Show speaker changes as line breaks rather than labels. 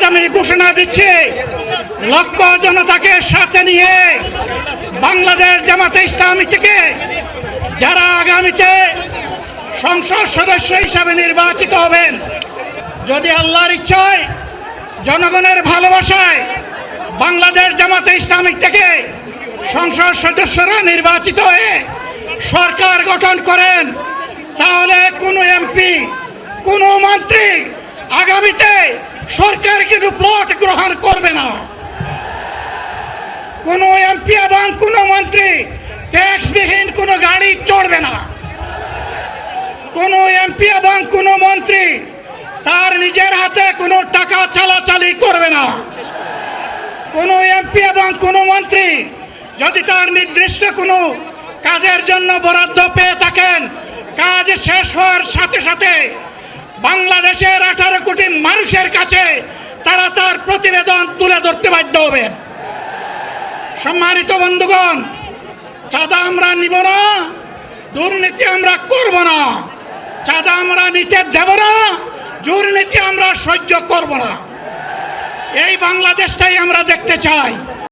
আমি ঘোষণা দিচ্ছি, লক্ষ জনতাকে সাথে নিয়ে বাংলাদেশ জামাতে ইসলামী থেকে যারা আগামীতে সংসদ সদস্য হিসাবে নির্বাচিত হবেন, যদি আল্লাহর ইচ্ছায় জনগণের ভালোবাসায় বাংলাদেশ জামাতে ইসলামী থেকে সংসদ সদস্যরা নির্বাচিত হয়ে সরকার গঠন করেন, তাহলে কোনো এমপি, কোনো মন্ত্রী আগামীতে সরকার কিন্তু প্লট গ্রহণ করবে না। কোনো এমপি এবং কোনো মন্ত্রী ট্যাক্সবিহীন কোনো গাড়ি চড়বে না। কোনো এমপি এবং কোনো মন্ত্রী তার নিজের হাতে কোনো টাকা চালাচালি করবে না। কোনো এমপি এবং কোনো মন্ত্রী যদি তার নির্দিষ্ট কোনো কাজের জন্য বরাদ্দ পেয়ে থাকেন, কাজ শেষ হওয়ার সাথে সাথে বাংলাদেশের 18 কোটি মানুষের কাছে তারা তার প্রতিবেদন তুলে ধরতে বাধ্য হবেন। সম্মানিত বন্ধুগণ, চাঁদা আমরা নিব না, দুর্নীতি আমরা করব না, চাঁদা আমরা নিতে দেব না, দুর্নীতি আমরা সহ্য করব না। এই বাংলাদেশটাই আমরা দেখতে চাই।